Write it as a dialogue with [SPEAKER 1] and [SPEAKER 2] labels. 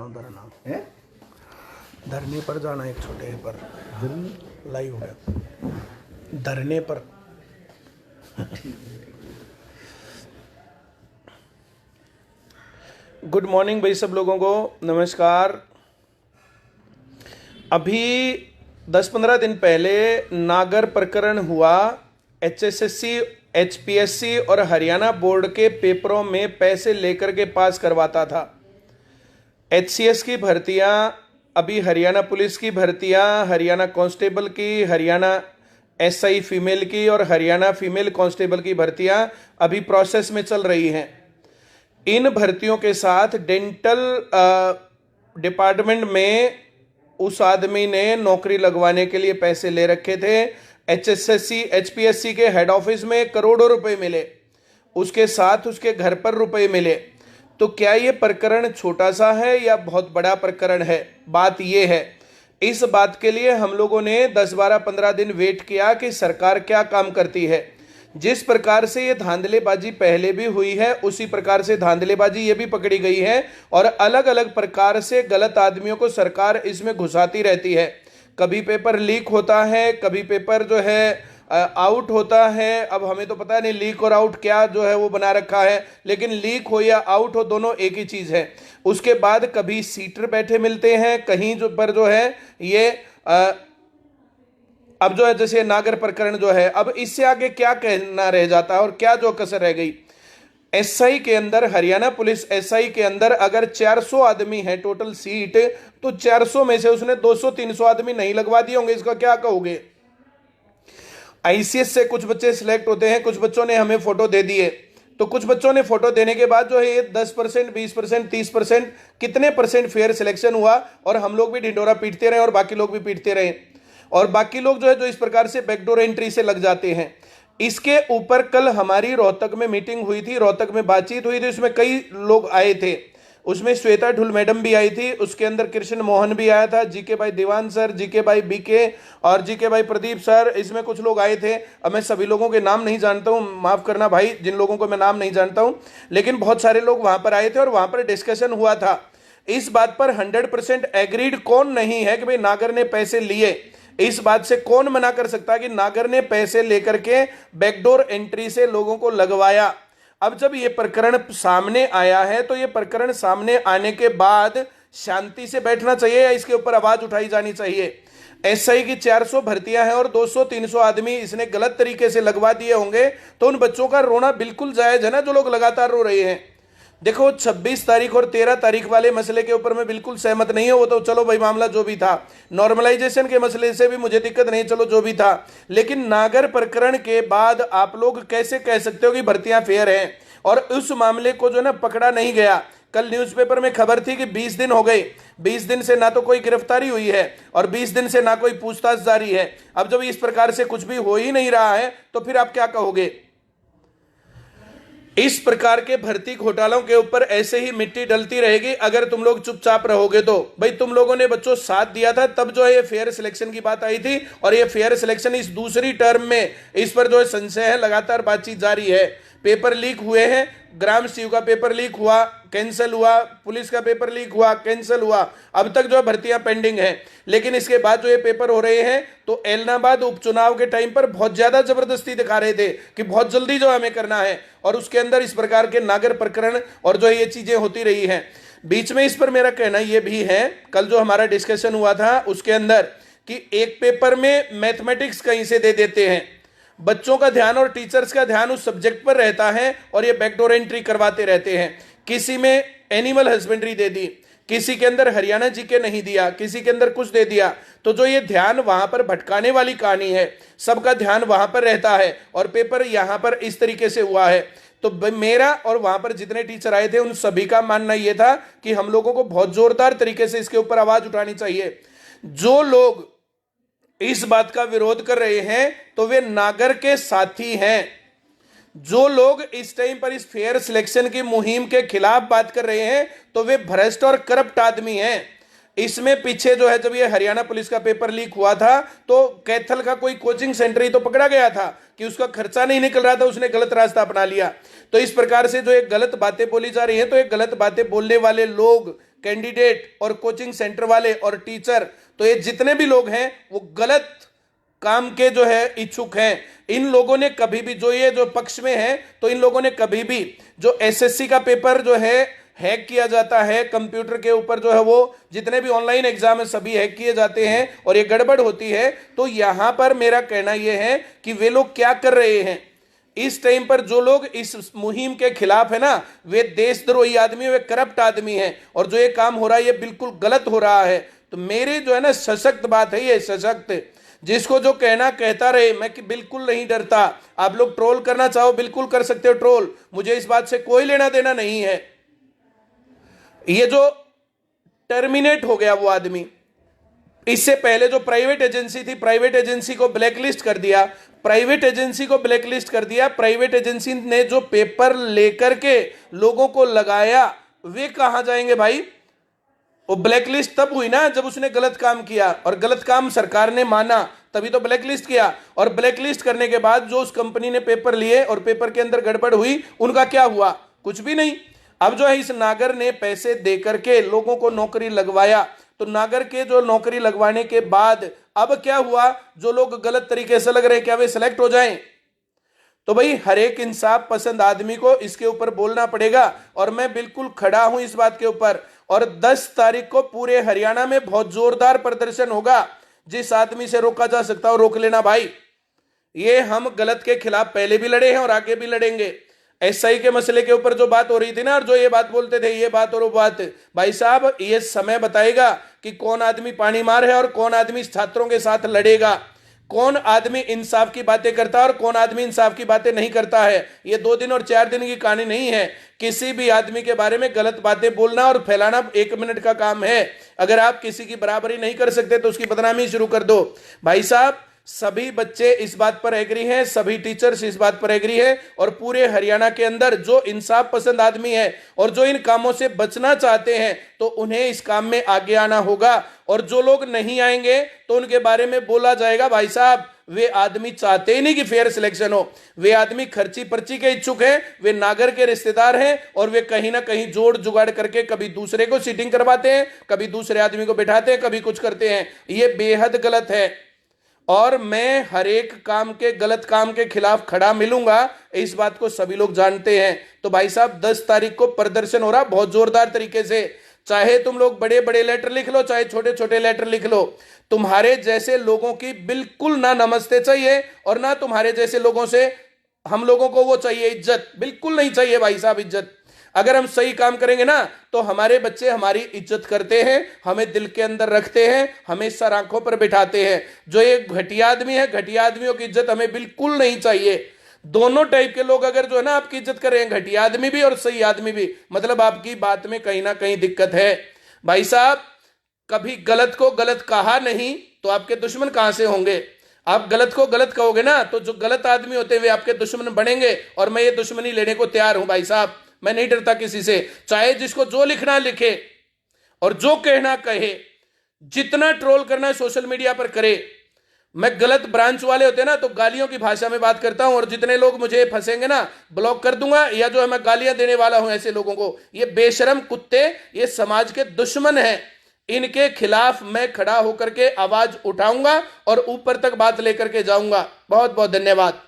[SPEAKER 1] धरना
[SPEAKER 2] है
[SPEAKER 1] धरने पर जाना, एक छोटे पर लाइव हो गया धरने पर। गुड मॉर्निंग भाई सब लोगों को, नमस्कार। अभी 10-15 दिन पहले नागर प्रकरण हुआ। एचएसएससी, एचपीएससी और हरियाणा बोर्ड के पेपरों में पैसे लेकर के पास करवाता था। एचसीएस की भर्तियां, अभी हरियाणा पुलिस की भर्तियां, हरियाणा कांस्टेबल की, हरियाणा एसआई फीमेल की और हरियाणा फीमेल कांस्टेबल की भर्तियां अभी प्रोसेस में चल रही हैं। इन भर्तियों के साथ डेंटल डिपार्टमेंट में उस आदमी ने नौकरी लगवाने के लिए पैसे ले रखे थे। एचएसएससी, एचपीएससी के हेड ऑफिस में करोड़ों रुपए मिले, उसके साथ उसके घर पर रुपए मिले। तो क्या ये प्रकरण छोटा सा है या बहुत बड़ा प्रकरण है? बात ये है, इस बात के लिए हम लोगों ने 10, 12, 15 दिन वेट किया कि सरकार क्या काम करती है। जिस प्रकार से ये धांधलेबाजी पहले भी हुई है, उसी प्रकार से धांधलेबाजी ये भी पकड़ी गई है और अलग अलग प्रकार से गलत आदमियों को सरकार इसमें घुसाती रहती है। कभी पेपर लीक होता है, कभी पेपर जो है आउट होता है। अब हमें तो पता नहीं लीक और आउट क्या जो है वो बना रखा है, लेकिन लीक हो या आउट हो दोनों एक ही चीज है। उसके बाद कभी सीटर बैठे मिलते हैं, कहीं जो पर जो है ये अब जो है जैसे नागर प्रकरण जो है, अब इससे आगे क्या कहना रह जाता है और क्या जो कसर रह गई। एसआई के अंदर, हरियाणा पुलिस एसआई के अंदर अगर 400 आदमी है टोटल सीट, तो 400 में से उसने 200-300 आदमी नहीं लगवा दिए होंगे, इसका क्या कहोगे? आईसीएस से कुछ बच्चे सिलेक्ट होते हैं, कुछ बच्चों ने हमें फोटो दे दिए, तो कुछ बच्चों ने फोटो देने के बाद जो है ये 10%, 20%, 30%, कितने परसेंट फेयर सिलेक्शन हुआ और हम लोग भी ढिंडोरा पीटते रहे और बाकी लोग भी पीटते रहे। और बाकी लोग जो है जो इस प्रकार से बैकडोर एंट्री से लग जाते हैं। इसके ऊपर कल हमारी रोहतक में मीटिंग हुई थी, रोहतक में बातचीत हुई थी, उसमें कई लोग आए थे। उसमें श्वेता ढुल मैडम भी आई थी, उसके अंदर कृष्ण मोहन भी आया था, जीके भाई दीवान सर, जीके भाई बीके और जीके भाई प्रदीप सर, इसमें कुछ लोग आए थे। अब मैं सभी लोगों के नाम नहीं जानता हूं, माफ करना भाई जिन लोगों को मैं नाम नहीं जानता हूं, लेकिन बहुत सारे लोग वहां पर आए थे और वहां पर डिस्कशन हुआ था। इस बात पर 100% एग्रीड कौन नहीं है कि भाई नागर ने पैसे लिए? इस बात से कौन मना कर सकता है कि नागर ने पैसे लेकर के बैकडोर एंट्री से लोगों को लगवाया? अब जब ये प्रकरण सामने आया है, तो ये प्रकरण सामने आने के बाद शांति से बैठना चाहिए या इसके ऊपर आवाज उठाई जानी चाहिए? एसआई की 400 भर्तियां हैं और 200-300 आदमी इसने गलत तरीके से लगवा दिए होंगे, तो उन बच्चों का रोना बिल्कुल जायज है ना, जो लोग लगातार रो रहे हैं। देखो 26 तारीख और 13 तारीख वाले मसले के ऊपर मैं बिल्कुल सहमत नहीं हूं, वो तो चलो भाई मामला जो भी था, नॉर्मलाइजेशन के मसले से भी मुझे दिक्कत नहीं, चलो जो भी था। लेकिन नागर प्रकरण के बाद आप लोग कैसे कह सकते हो कि भर्तियां फेयर हैं? और उस मामले को जो ना पकड़ा नहीं गया। कल न्यूज़पेपर में खबर थी कि 20 दिन हो गए, 20 दिन से ना तो कोई गिरफ्तारी हुई है और 20 दिन से ना कोई पूछताछ जारी है। अब जब इस प्रकार से कुछ भी हो ही नहीं रहा है, तो फिर आप क्या कहोगे? इस प्रकार के भर्ती घोटालों के ऊपर ऐसे ही मिट्टी डलती रहेगी अगर तुम लोग चुपचाप रहोगे तो। भाई तुम लोगों ने बच्चों साथ दिया था, तब जो है ये फेयर सिलेक्शन की बात आई थी और ये फेयर सिलेक्शन इस दूसरी टर्म में इस पर जो है संशय है, लगातार बातचीत जारी है। पेपर लीक हुए हैं, ग्राम सीयू का पेपर लीक हुआ, कैंसिल हुआ, पुलिस का पेपर लीक हुआ, कैंसिल हुआ, अब तक जो है भर्तियां पेंडिंग है। लेकिन इसके बाद जो ये पेपर हो रहे हैं, तो एलनाबाद उपचुनाव के टाइम पर बहुत ज्यादा जबरदस्ती दिखा रहे थे कि बहुत जल्दी जो हमें करना है, और उसके अंदर इस प्रकार के नागर प्रकरण और जो ये चीजें होती रही हैं। बीच में इस पर मेरा कहना यह भी है, कल जो हमारा डिस्कशन हुआ था उसके अंदर, कि एक पेपर में मैथमेटिक्स कहीं से दे देते हैं, बच्चों का ध्यान और टीचर्स का ध्यान उस सब्जेक्ट पर रहता है और ये बैकडोर एंट्री करवाते रहते हैं। किसी में एनिमल हस्बेंड्री दे दी, किसी के अंदर हरियाणा जी के नहीं दिया, किसी के अंदर कुछ दे दिया, तो जो ये ध्यान वहां पर भटकाने वाली कहानी है, सबका ध्यान वहां पर रहता है और पेपर यहां पर इस तरीके से हुआ है। तो मेरा और वहां पर जितने टीचर आए थे उन सभी का मानना यह था कि हम लोगों को बहुत जोरदार तरीके से इसके ऊपर आवाज उठानी चाहिए। जो लोग इस बात का विरोध कर रहे हैं तो वे नागर के साथी हैं। जो लोग इस टाइम पर इस फेयर सिलेक्शन की मुहिम के खिलाफ बात कर रहे हैं तो वे भ्रष्ट और करप्ट आदमी हैं। इसमें पीछे जो है, जब ये हरियाणा पुलिस का पेपर लीक हुआ था, तो कैथल का कोई कोचिंग सेंटर ही तो पकड़ा गया था कि उसका खर्चा नहीं निकल रहा था, उसने गलत रास्ता अपना लिया। तो इस प्रकार से जो एक गलत बातें बोली जा रही हैं, तो एक गलत बातें बोलने वाले लोग कैंडिडेट और कोचिंग सेंटर वाले और टीचर, तो ये जितने भी लोग हैं वो गलत काम के जो है इच्छुक हैं। इन लोगों ने कभी भी, जो ये जो पक्ष में है, तो इन लोगों ने कभी भी जो एसएससी का पेपर जो है हैक किया जाता है कंप्यूटर के ऊपर, जो है वो जितने भी ऑनलाइन एग्जाम है सभी हैक किए जाते हैं और ये गड़बड़ होती है। तो यहां पर मेरा कहना यह है कि वे लोग क्या कर रहे हैं इस टाइम पर, जो लोग इस मुहिम के खिलाफ है ना, वे देशद्रोही आदमी, वे करप्ट आदमी हैं और जो ये काम हो रहा है ये बिल्कुल गलत हो रहा है। तो मेरे जो है ना सशक्त बात है ये, सशक्त, जिसको जो कहना कहता रहे, मैं कि बिल्कुल नहीं डरता। आप लोग ट्रोल करना चाहो बिल्कुल कर सकते हो ट्रोल, मुझे इस बात से कोई लेना देना नहीं है। ये जो टर्मिनेट हो गया वो आदमी, इससे पहले जो प्राइवेट एजेंसी थी, प्राइवेट एजेंसी को ब्लैकलिस्ट कर दिया, प्राइवेट एजेंसी को ब्लैकलिस्ट कर दिया। प्राइवेट एजेंसी ने जो पेपर लेकर के लोगों को लगाया, वे कहां जाएंगे भाई? वो ब्लैकलिस्ट तब हुई ना जब उसने गलत काम किया, और गलत काम सरकार ने माना तभी तो ब्लैकलिस्ट किया। और ब्लैकलिस्ट करने के बाद जो उस कंपनी ने पेपर लिए और पेपर के अंदर गड़बड़ हुई, उनका क्या हुआ? कुछ भी नहीं। अब जो है इस नागर ने पैसे दे करके लोगों को नौकरी लगवाया, तो नागर के जो नौकरी लगवाने के बाद अब क्या हुआ? जो लोग गलत तरीके से लग रहे, क्या वे सिलेक्ट हो जाएं? तो भाई हर एक इंसाफ पसंद आदमी को इसके ऊपर बोलना पड़ेगा, और मैं बिल्कुल खड़ा हूं इस बात के ऊपर। और 10 तारीख को पूरे हरियाणा में बहुत जोरदार प्रदर्शन होगा। जिस आदमी से रोका जा सकता हो रोक लेना भाई। ये हम गलत के खिलाफ पहले भी लड़े हैं और आगे भी लड़ेंगे। एसआई के मसले के ऊपर जो बात हो रही थी ना, और जो ये बात बोलते थे, ये बात और वो बात, भाई साहब ये समय बताएगा कि कौन आदमी पानी मार है और कौन आदमी छात्रों के साथ लड़ेगा, कौन आदमी इंसाफ की बातें करता है और कौन आदमी इंसाफ की बातें नहीं करता है। ये 2 दिन और 4 दिन की कहानी नहीं है। किसी भी आदमी के बारे में गलत बातें बोलना और फैलाना 1 मिनट का काम है। अगर आप किसी की बराबरी नहीं कर सकते तो उसकी बदनामी शुरू कर दो। भाई साहब सभी बच्चे इस बात पर एग्री हैं, सभी टीचर्स इस बात पर एग्री हैं, और पूरे हरियाणा के अंदर जो इंसाफ पसंद आदमी है और जो इन कामों से बचना चाहते हैं, तो उन्हें इस काम में आगे आना होगा। और जो लोग नहीं आएंगे तो उनके बारे में बोला जाएगा, भाई साहब वे आदमी चाहते ही नहीं कि फेयर सिलेक्शन हो, वे आदमी खर्ची पर्ची के इच्छुक हैं, वे नागर के रिश्तेदार हैं, और वे कहीं ना कहीं जोड़ जुगाड़ करके कभी दूसरे को सीटिंग करवाते हैं, कभी दूसरे आदमी को बैठाते हैं, कभी कुछ करते हैं। ये बेहद गलत है और मैं हर एक काम के, गलत काम के खिलाफ खड़ा मिलूंगा, इस बात को सभी लोग जानते हैं। तो भाई साहब 10 तारीख को प्रदर्शन हो रहा बहुत जोरदार तरीके से। चाहे तुम लोग बड़े बड़े लेटर लिख लो, चाहे छोटे छोटे लेटर लिख लो, तुम्हारे जैसे लोगों की बिल्कुल ना नमस्ते चाहिए और ना तुम्हारे जैसे लोगों से हम लोगों को वो चाहिए इज्जत, बिल्कुल नहीं चाहिए भाई साहब इज्जत। अगर हम सही काम करेंगे ना तो हमारे बच्चे हमारी इज्जत करते हैं, हमें दिल के अंदर रखते हैं, हमें सर आंखों पर बिठाते हैं। जो ये घटिया आदमी है, घटिया आदमियों की इज्जत हमें बिल्कुल नहीं चाहिए। दोनों टाइप के लोग अगर जो है ना आपकी इज्जत करें, घटिया आदमी भी और सही आदमी भी, मतलब आपकी बात में कहीं ना कहीं दिक्कत है। भाई साहब कभी गलत को गलत कहा नहीं तो आपके दुश्मन कहां से होंगे? आप गलत को गलत कहोगे ना तो जो गलत आदमी होते हैं वे आपके दुश्मन बनेंगे, और मैं ये दुश्मनी लेने को तैयार हूं भाई साहब। मैं नहीं डरता किसी से, चाहे जिसको जो लिखना लिखे और जो कहना कहे, जितना ट्रोल करना है सोशल मीडिया पर करे। मैं गलत ब्रांच वाले होते हैं ना तो गालियों की भाषा में बात करता हूं, और जितने लोग मुझे फंसेंगे ना ब्लॉक कर दूंगा, या जो है मैं गालियां देने वाला हूं ऐसे लोगों को। ये बेशरम कुत्ते, ये समाज के दुश्मन हैं, इनके खिलाफ मैं खड़ा होकर के आवाज उठाऊंगा और ऊपर तक बात लेकर के जाऊंगा। बहुत बहुत धन्यवाद।